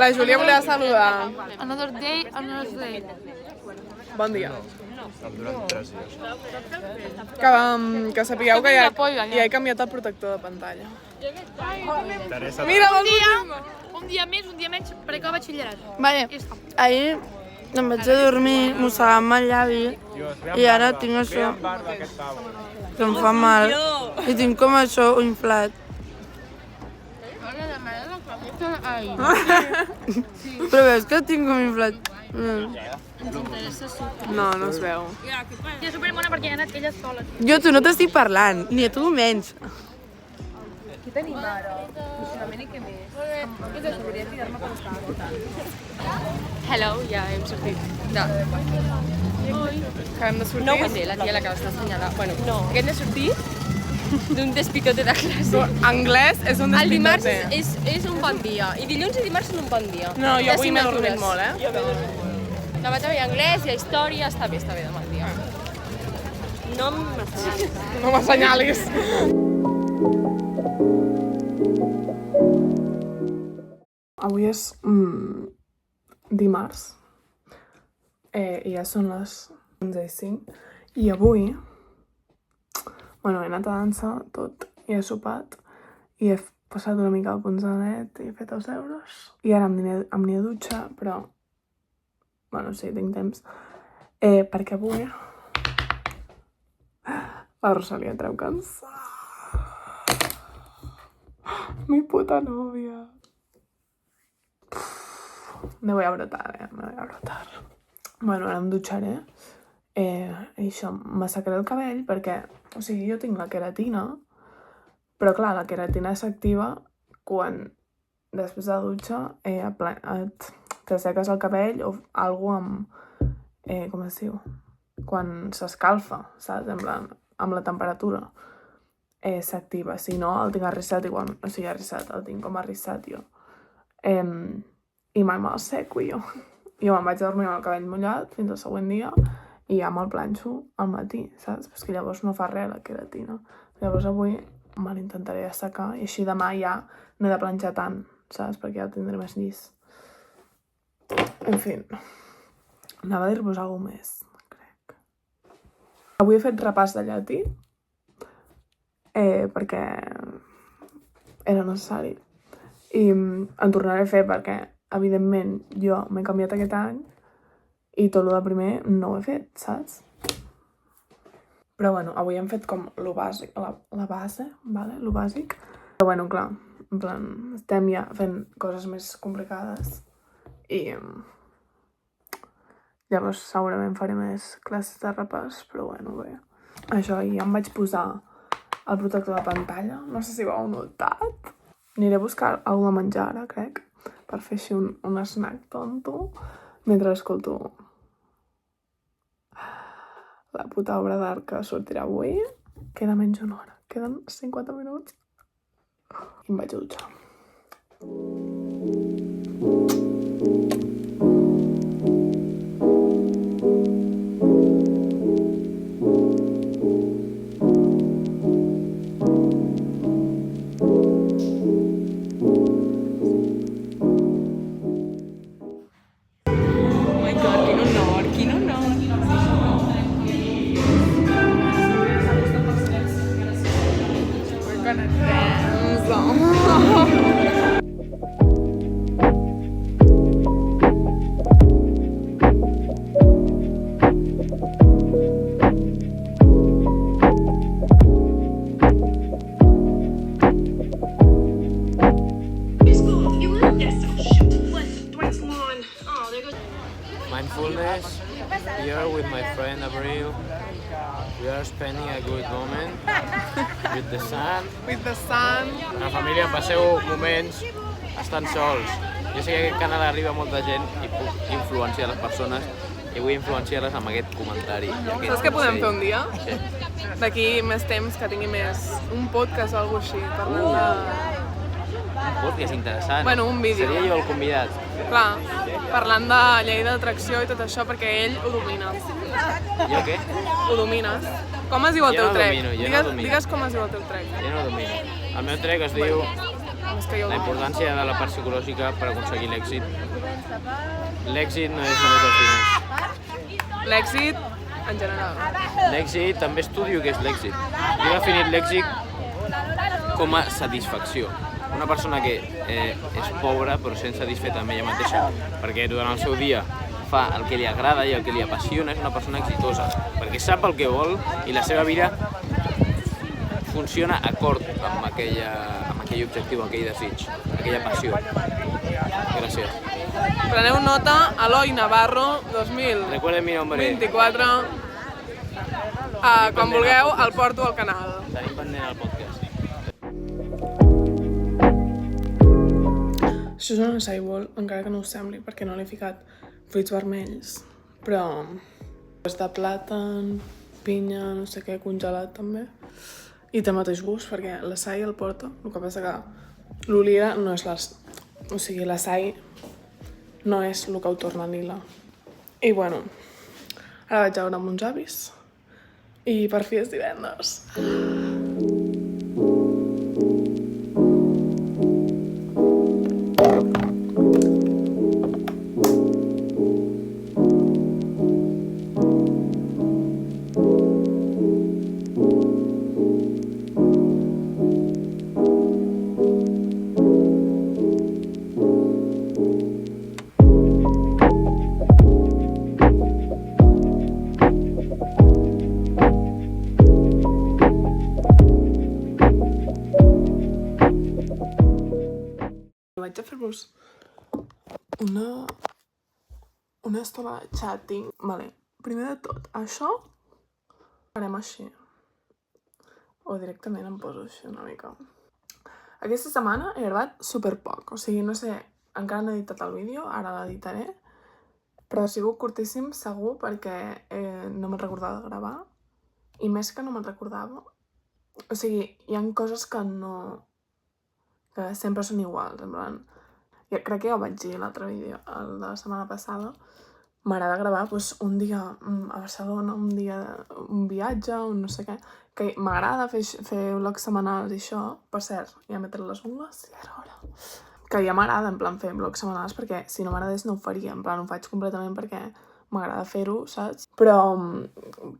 La Júlia volia saludar. Another day, another day. Bon dia. Durant 3 dies. Que sapigueu que ja he canviat el protector de pantalla. Mira, Un dia més, un dia menys, per acabar batxillerat. Vale, ahir em vaig a dormir mossegant-me el llavi i ara tinc això, que em fa mal. I tinc com això inflat. Però veus que tinc com inflat? No, no es veu. I és superbona perquè ha anat ella sola. Jo, tu no t'estic parlant, ni a tu menys. Què tenim ara? Funcionament i què més? Volia tirar-me com estava votant. Hello, ja hem sortit. Acabem de sortir. No ho sé, la tia l'acaba d'assenyalar. Bueno, no. Acabem de sortir d'un despicote de classe. Anglès és un El dimarts despicote. és un bon dia, i dilluns i dimarts són un bon dia. No, jo avui m'he dormit molt, La matinada hi ha anglès, hi ha història, està bé demà el dia. No m'assenyalis. No m'assenyalis. Avui és dimarts i ja són les 11:05 i avui he anat a dansa tot i he sopat i he passat una mica al punxadet i he fet els deures i ara em aniré a dutxar, però sí, tinc temps perquè avui la Rosalia treu cansada. Mi puta novia. Me voy a brotar, me voy a brotar. Bueno, ara em dutxaré i això, m'assecaré el cabell perquè, o sigui, jo tinc la queratina, però clar, la queratina s'activa quan després de la dutxa t'asseques el cabell o alguna amb, com es diu? Quan s'escalfa, saps? En plan, amb la temperatura s'activa. Si no, el tinc arrissat igual, o sigui, arrissat, el tinc com arrissat jo. I mai me'l seco jo. Jo me'n vaig a dormir amb el cabell mullat fins al següent dia i ja me'l planxo al matí, saps? Però és que llavors no fa res la queratina. Llavors avui me l'intentaré assecar i així demà ja no he de planxar tant, saps? Perquè ja el tindré més llis. En fi, anava a dir-vos alguna cosa més, crec. Avui he fet repàs de llatí perquè era necessari i en tornaré a fer perquè evidentment jo m'he canviat aquest any i tot el de primer no ho he fet, saps? Però avui hem fet com lo bàsic, la base, vale? Lo bàsic. Però clar, en plan, estem ja fent coses més complicades i llavors segurament faré més classes de repàs, però bé. Això, i ja em vaig posar el protector de pantalla, no sé si ho heu notat. Aniré a buscar alguna de menjar ara, crec, per fer així un snack tonto mentre escolto la puta obra d'art que sortirà avui. Queda menys una hora, queden 50 minuts i em vaig a dutxar. Mindfulness, here with my friend Abril. We are spending a good moment with the sun. With the sun. La família, passeu moments estan sols. Jo sé que a aquest canal arriba molta gent i puc influenciar les persones i vull influenciar-les amb aquest comentari. Saps què podem fer un dia? Sí. D'aquí més temps, que tingui més un podcast o alguna cosa així, parlant de... Un podcast interessant. Bueno, un vídeo. Seria jo el convidat. Clar, parlant de llei d'atracció i tot això, perquè ell ho domina. Jo què? Ho domines. Com es diu el teu trek? Jo no domino. Digues com es diu el teu trek. Jo no domino. El meu trek es diu és que jo... La importància de la part psicològica per aconseguir l'èxit. L'èxit no és només els diners. L'èxit, en general. L'èxit, també estudio què és l'èxit. Jo he definit l'èxit com a satisfacció. Una persona que és pobra però sent satisfeta amb ella mateixa perquè durant el seu dia fa el que li agrada i el que li apassiona, és una persona exitosa perquè sap el que vol i la seva vida funciona acord amb aquell objectiu, aquell desig, aquella passió. Gràcies. Preneu nota, Eloi Navarro, 2024. Recuerden mi nombre. Quan vulgueu, el porto al canal. Tenim pendent el podcast. Això és un açaí bol, encara que no us sembli, perquè no l'he ficat fruits vermells, però és de plàtan, pinya, no sé què, congelat també. I té el mateix gust, perquè l'açaí el porta, el que passa que l'oliva no és o sigui, l'açaí no és el que ho torna lila. I bueno, ara vaig a veure amb uns avis i per fi és divendres. Vaig a fer-vos una estona de chatting. Vale, primer de tot, això farem així. O directament em poso així una mica. Aquesta setmana he gravat superpoc, o sigui, no sé, encara no he editat el vídeo, ara l'editaré, però ha sigut curtíssim segur perquè no me'n recordava de gravar, i més que no me'n recordava, o sigui, hi ha coses que que sempre són iguals, en plan... Crec que ja ho vaig dir l'altre vídeo, el de la setmana passada. M'agrada gravar un dia a Barcelona, un dia un viatge, un no sé què, que m'agrada fer vlogs setmanals i això. Per cert, ja m'he tret les ungles, ja era hora. Que ja m'agrada, en plan, fer vlogs setmanals, perquè si no m'agradés no ho faria, en plan, ho faig completament perquè m'agrada fer-ho, saps? Però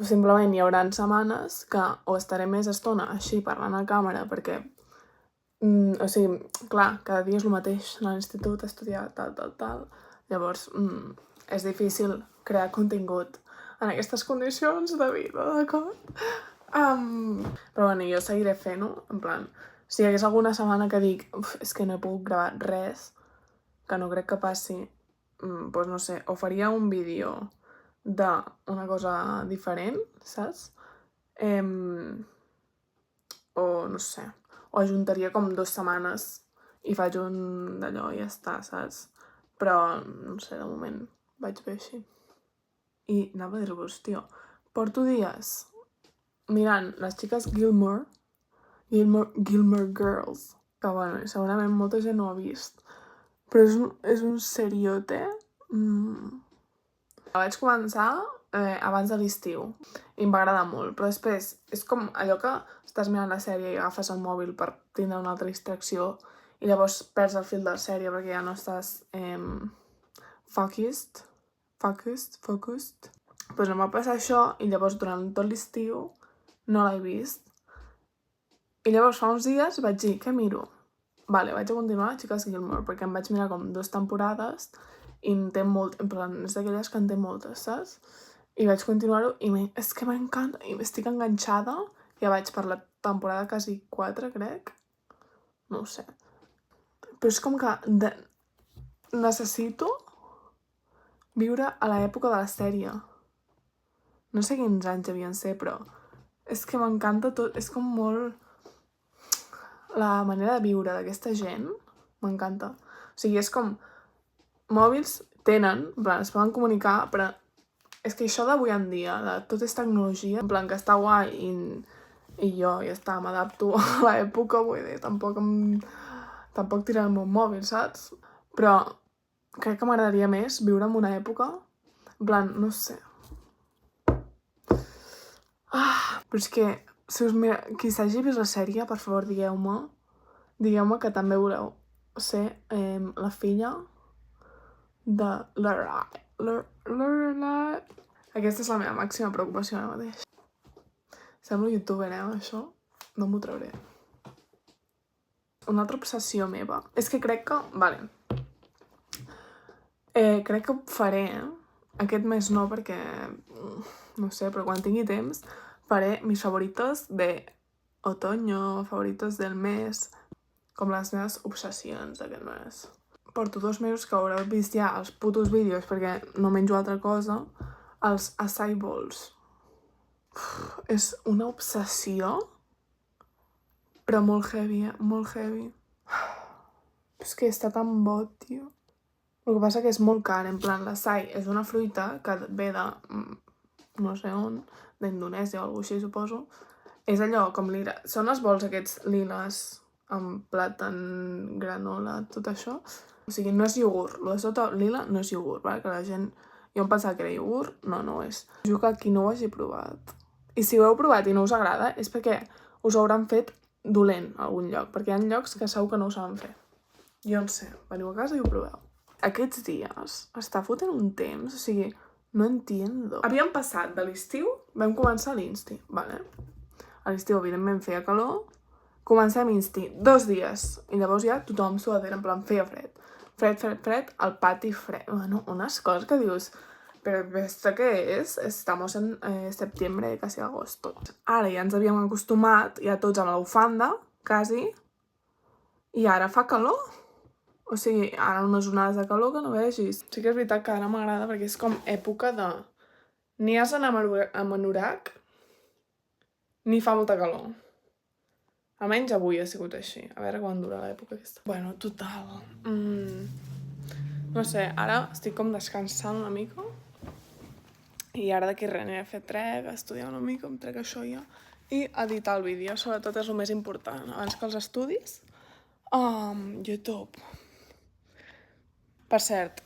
simplement hi haurà setmanes que o estaré més estona així parlant a càmera perquè o sigui, clar, cada dia és el mateix, anar a l'institut, estudiar, tal. Llavors, és difícil crear contingut en aquestes condicions de vida, d'acord? Però bueno, jo seguiré fent-ho, en plan, si hi hagués alguna setmana que dic és que no he pogut gravar res, que no crec que passi, doncs no sé, o faria un vídeo d'una cosa diferent, saps? O no sé, o ajuntaria com 2 setmanes i faig un d'allò i ja està, saps? Però, no sé, de moment vaig bé així. I anava a dir-vos, tio, porto dies mirant les xiques Gilmore Girls, que bueno, segurament molta gent no ho ha vist, però és un seriote. La vaig començar abans de l'estiu i em va agradar molt, però després és com allò que estàs mirant la sèrie i agafes el mòbil per tindre una altra distracció i llavors perds el fil de la sèrie perquè ja no estàs focused. Doncs em va passar això i llavors durant tot l'estiu no l'he vist. I llavors fa uns dies vaig dir, què miro? Vale, vaig a continuar Xiques Gilmore perquè em vaig mirar com 2 temporades i en té molt, en plan, és d'aquelles que en té moltes, saps? I vaig continuar-ho i és que m'encanta i estic enganxada. Ja vaig per la temporada quasi 4, crec. No ho sé. Però és com que necessito viure a l'època de la sèrie. No sé quins anys devien ser, però és que m'encanta tot. És com molt... La manera de viure d'aquesta gent m'encanta. O sigui, és com... Mòbils tenen, en plan, es poden comunicar, però és que això d'avui en dia, de tot és tecnologia, en plan, que està guai i jo ja està, m'adapto a l'època, vull dir, tampoc tiraré el meu mòbil, saps? Però crec que m'agradaria més viure en una època, en plan, no sé. Però és que, si us mira, qui s'hagi vist la sèrie, per favor, digueu-me que també voleu ser la filla de Lorelai. Aquesta és la meva màxima preocupació ara mateix. Semblo youtuber, això? No m'ho trauré. Una altra obsessió meva és que crec que... Vale. Crec que ho faré, Aquest mes no, perquè... No sé, però quan tingui temps faré mis favoritos de otoño, favoritos del mes, com les meves obsessions d'aquest mes. Porto 2 mesos que haureu vist ja els putos vídeos perquè no menjo altra cosa, els acai bowls. És una obsessió, però molt heavy, molt heavy. És que està tan bo, tio. El que passa que és molt car, en plan, l'acai és una fruita que ve de no sé on, d'Indonèsia o alguna cosa així, suposo. És allò com lila. Són els bols aquests liles amb plàtan, granola, tot això. O sigui, no és iogurt. Lo de sota lila no és iogurt, vale? Que la gent... Jo em pensava que era iogurt, no ho és. Jo que aquí no ho hagi provat. I si ho heu provat i no us agrada, és perquè us ho hauran fet dolent a algun lloc, perquè hi ha llocs que segur que no ho saben fer. Jo en sé, veniu a casa i ho proveu. Aquests dies està fotent un temps, o sigui, no entiendo. Havíem passat de l'estiu, vam començar l'insti, vale? A l'estiu, evidentment, feia calor, comencem insti 2 dies, i llavors ja tothom suadera, en plan, feia fred. Fred, al pati fred. Bueno, unes coses que dius, però ¿esto qué es? Estamos en septiembre, casi agosto. Ara ja ens havíem acostumat, ja tots amb la bufanda, quasi, i ara fa calor. O sigui, ara unes onades de calor que no vegis. Sí que és veritat que ara m'agrada perquè és com època de... Ni has d'anar a Manorac, ni fa molta calor. Almenys avui ha sigut així. A veure quan dura l'època aquesta. Bueno, total. No sé, ara estic com descansant una mica. I ara d'aquí res aniré a fer trec, a estudiar una mica, em trec això ja. I editar el vídeo, sobretot és el més important. Abans que els estudis, YouTube. Per cert,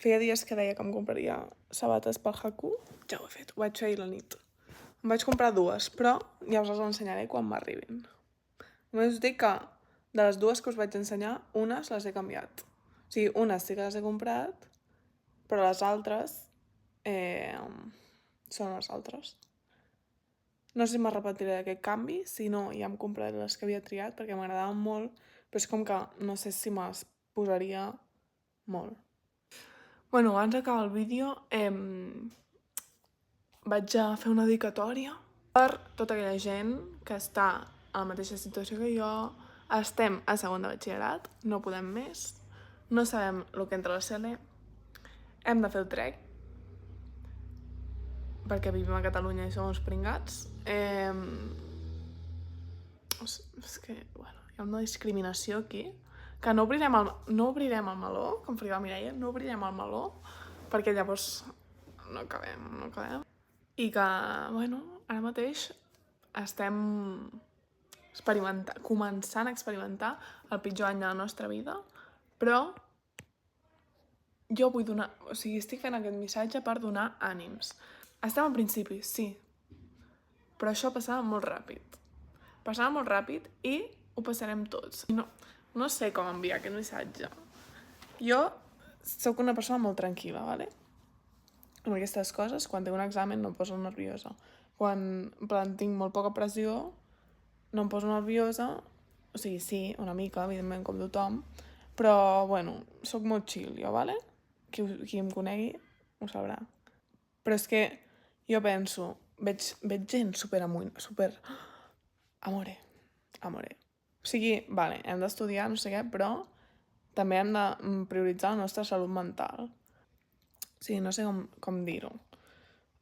feia dies que deia que em compraria sabates pel Haku. Ja ho he fet, ho vaig fer ahir la nit. Em vaig comprar 2, però ja us les ensenyaré quan m'arribin. Només us dic que de les 2 que us vaig ensenyar, unes les he canviat. O sigui, unes sí que les he comprat, però les altres són les altres. No sé si me repetiré d'aquest canvi, si no ja em compraré les que havia triat perquè m'agradaven molt, però és com que no sé si me'ls posaria molt. Bueno, abans d'acabar el vídeo vaig a fer una dedicatòria per tota aquella gent que està a la mateixa situació que jo. Estem a segon de batxillerat, no podem més, no sabem el que entra a la CL, hem de fer el trec, perquè vivim a Catalunya i som uns pringats. És que, bueno, hi ha una discriminació aquí, que no obrirem el meló, com feia la Mireia, no obrirem el meló, perquè llavors no acabem. I que, bueno, ara mateix estem començant a experimentar el pitjor any de la nostra vida, però jo vull donar... O sigui, estic fent aquest missatge per donar ànims. Estem al principi, sí, però això passava molt ràpid. Passava molt ràpid i ho passarem tots. No sé com enviar aquest missatge. Jo sóc una persona molt tranquil·la, ¿vale? Amb aquestes coses, quan tinc un examen no em poso nerviosa. Quan, en plan, tinc molt poca pressió, no em poso nerviosa. O sigui, sí, una mica, evidentment, com tothom. Però, bueno, sóc molt chill, jo, ¿vale? Qui em conegui ho sabrà. Però és que jo penso, veig gent super amunt, super... Amore. O sigui, vale, hem d'estudiar, no sé què, però també hem de prioritzar la nostra salut mental. O sigui, no sé com dir-ho.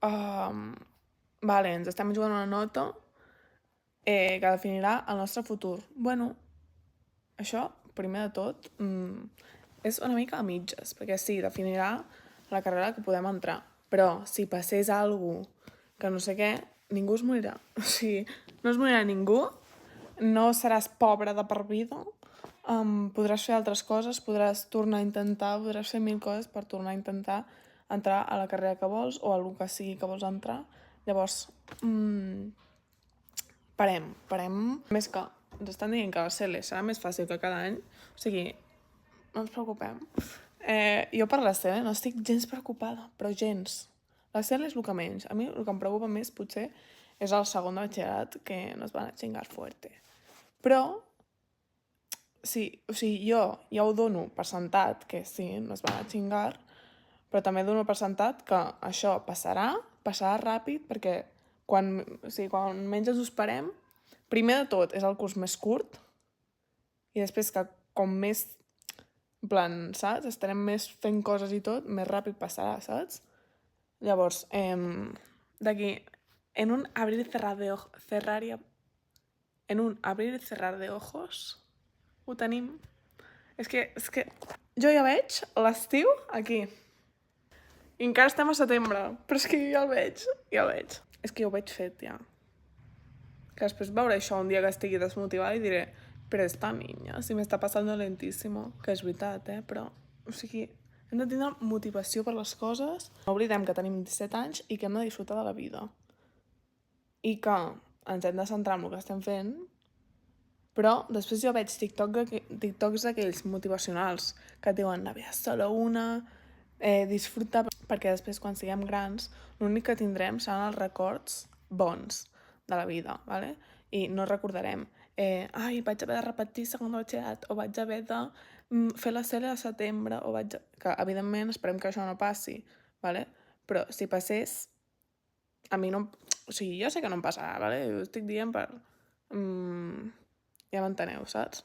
Vale, ens estem jugant una nota que definirà el nostre futur. Bueno, això, primer de tot, és una mica a mitges, perquè sí, definirà la carrera que podem entrar. Però si passés alguna cosa que no sé què, ningú es morirà. O sigui, no es morirà ningú, no seràs pobre de per vida, podràs fer altres coses, podràs tornar a intentar, podràs fer 1000 coses per tornar a intentar entrar a la carrera que vols o a el que sigui que vols entrar. Llavors, parem. Més que ens estan dient que la CL serà més fàcil que cada any, o sigui, no ens preocupem. Jo per la CL no estic gens preocupada, però gens. La CL és el que menys. A mi el que em preocupa més, potser, és el segon de batxillerat, que nos van a chingar fuerte. Però, sí, o sigui, jo ja ho dono per sentat, que sí, nos van a chingar, però també dono per sentat que això passarà ràpid, perquè quan menys ens ho esperem, primer de tot és el curs més curt, i després que com més, en plan, saps? Estarem més fent coses i tot, més ràpid passarà, saps? Llavors, d'aquí, en un abrir y cerrar de ojos, ho tenim. És que jo ja veig l'estiu aquí. I encara estem a setembre, però és que jo ja el veig. És que jo ho veig fet, ja. Que després veuré això un dia que estigui desmotivada i diré, però esta niña, si m'està passant lentíssimo, que és veritat, però, o sigui, hem de tindre motivació per les coses. No oblidem que tenim 17 anys i que hem de disfrutar de la vida. I que ens hem de centrar en el que estem fent, però després jo veig TikToks d'aquells motivacionals que et diuen la vida és solo una, disfrutar, perquè després quan siguem grans l'únic que tindrem seran els records bons de la vida, ¿vale? I no recordarem vaig haver de repetir segon de batxillerat, o vaig haver de fer la CL a setembre, que evidentment esperem que això no passi, ¿vale? Però si passés, a mi no... O sigui, jo sé que no em passarà, ¿vale? Ho estic dient per... ja m'enteneu, saps?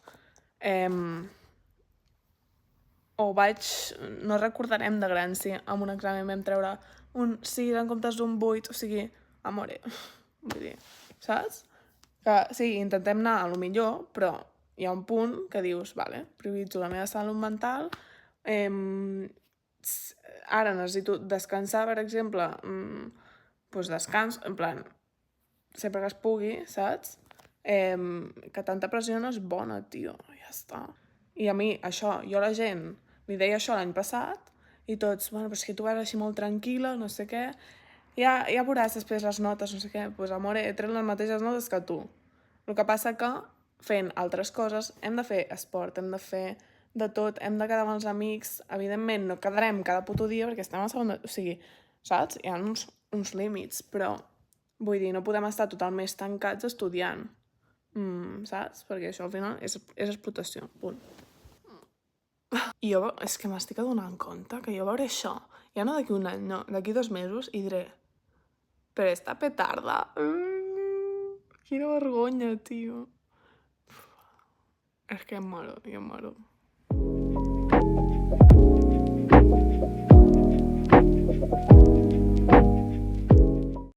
No recordarem de gran si en un examen vam treure un 6 en comptes d'un 8, o sigui, amore, vull dir, saps? Que sí, intentem anar a lo millor, però hi ha un punt que dius, vale, prioritzo la meva salut mental, ara necessito descansar, per exemple, doncs descans, en plan, sempre que es pugui, saps? Que tanta pressió no és bona, tio, ja està. I a mi, això, jo a la gent li deia això l'any passat, i tots, bueno, però és que tu vas així molt tranquil·la, no sé què, ja veuràs després les notes, no sé què, doncs amore, he tret les mateixes notes que tu. El que passa que fent altres coses hem de fer esport, hem de fer de tot, hem de quedar amb els amics, evidentment no quedarem cada puto dia perquè estem a segona... O sigui, saps? Hi ha uns límits, però vull dir, no podem estar totalment tancats estudiant, saps? Perquè això al final és explotació, punt. I jo, és que m'estic adonant compte que jo veuré això, ja no d'aquí un any, no, d'aquí 2 mesos, i diré, però esta petarda, quina vergonya, tio. És que em moro.